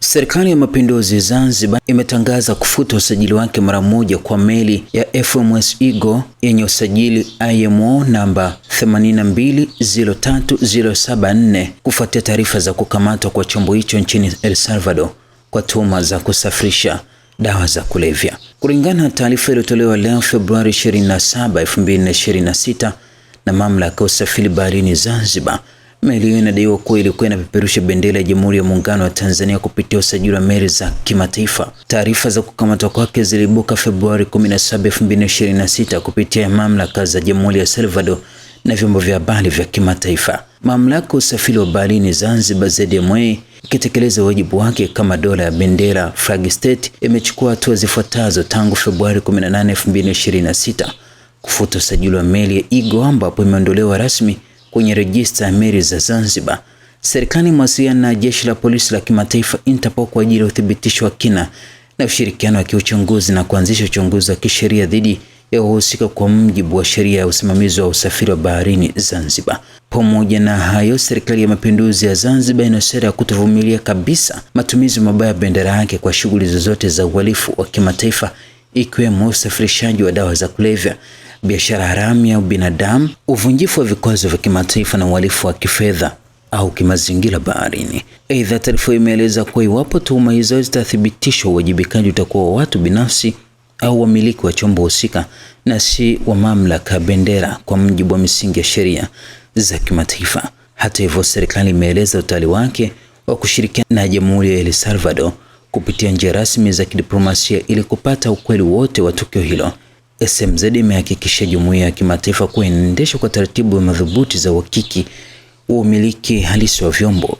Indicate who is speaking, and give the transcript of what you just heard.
Speaker 1: Serikali ya Mapinduzi Zanzibar imetangaza kufuta usajili wake mara moja kwa meli ya FMS Eagle yenye usajili IMO namba 8203074 kufuatia taarifa za kukamatwa kwa chombo hicho nchini El Salvador kwa tuhuma za kusafirisha dawa za kulevya. Kulingana na taarifa iliyotolewa leo Februari 27, 2026 na mamlaka ya usafiri baharini Zanzibar, meli hiyo inadaiwa kuwa ilikuwa inapeperusha bendera ya Jamhuri ya Muungano wa Tanzania kupitia usajili wa meli za kimataifa. Taarifa za kukamatwa kwake ziliibuka Februari 17, 2026 kupitia mamlaka za Jamhuri ya El Salvador na vyombo vya habari vya kimataifa. Mamlaka ya usafiri wa baharini Zanzibar ZMA ikitekeleza wajibu wake kama dola ya bendera flag state imechukua hatua zifuatazo tangu Februari 18, 2026 kufuta usajili wa meli ya Eagle ambapo imeondolewa rasmi kwenye rejista ya meli za Zanzibar. Serikali imewasiliana na jeshi la polisi la kimataifa Interpol kwa ajili ya uthibitisho wa kina na ushirikiano wa kiuchunguzi na kuanzisha uchunguzi wa kisheria dhidi ya wahusika kwa mujibu wa sheria ya usimamizi wa usafiri wa baharini Zanzibar. Pamoja na hayo, Serikali ya Mapinduzi ya Zanzibar ina sera ya kutovumilia kabisa matumizi mabaya ya bendera yake kwa shughuli zozote za uhalifu wa kimataifa ikiwemo usafirishaji wa dawa za kulevya, biashara haramu ya binadamu, uvunjifu wa vikwazo vya kimataifa na uhalifu wa kifedha au kimazingira baharini. Aidha, taarifa imeeleza kuwa iwapo tuhuma hizo zitathibitishwa, uwajibikaji utakuwa wa watu binafsi au wamiliki wa chombo husika na si wa mamlaka ya bendera kwa mujibu wa misingi ya sheria za kimataifa. Hata hivyo, serikali imeeleza utayari wake wa kushirikiana na Jamhuri ya El Salvador kupitia njia rasmi za kidiplomasia ili kupata ukweli wote wa tukio hilo. SMZ imehakikisha jumuiya ya kimataifa kuwa inaendeshwa kwa taratibu madhubuti za uhakiki wa umiliki halisi wa vyombo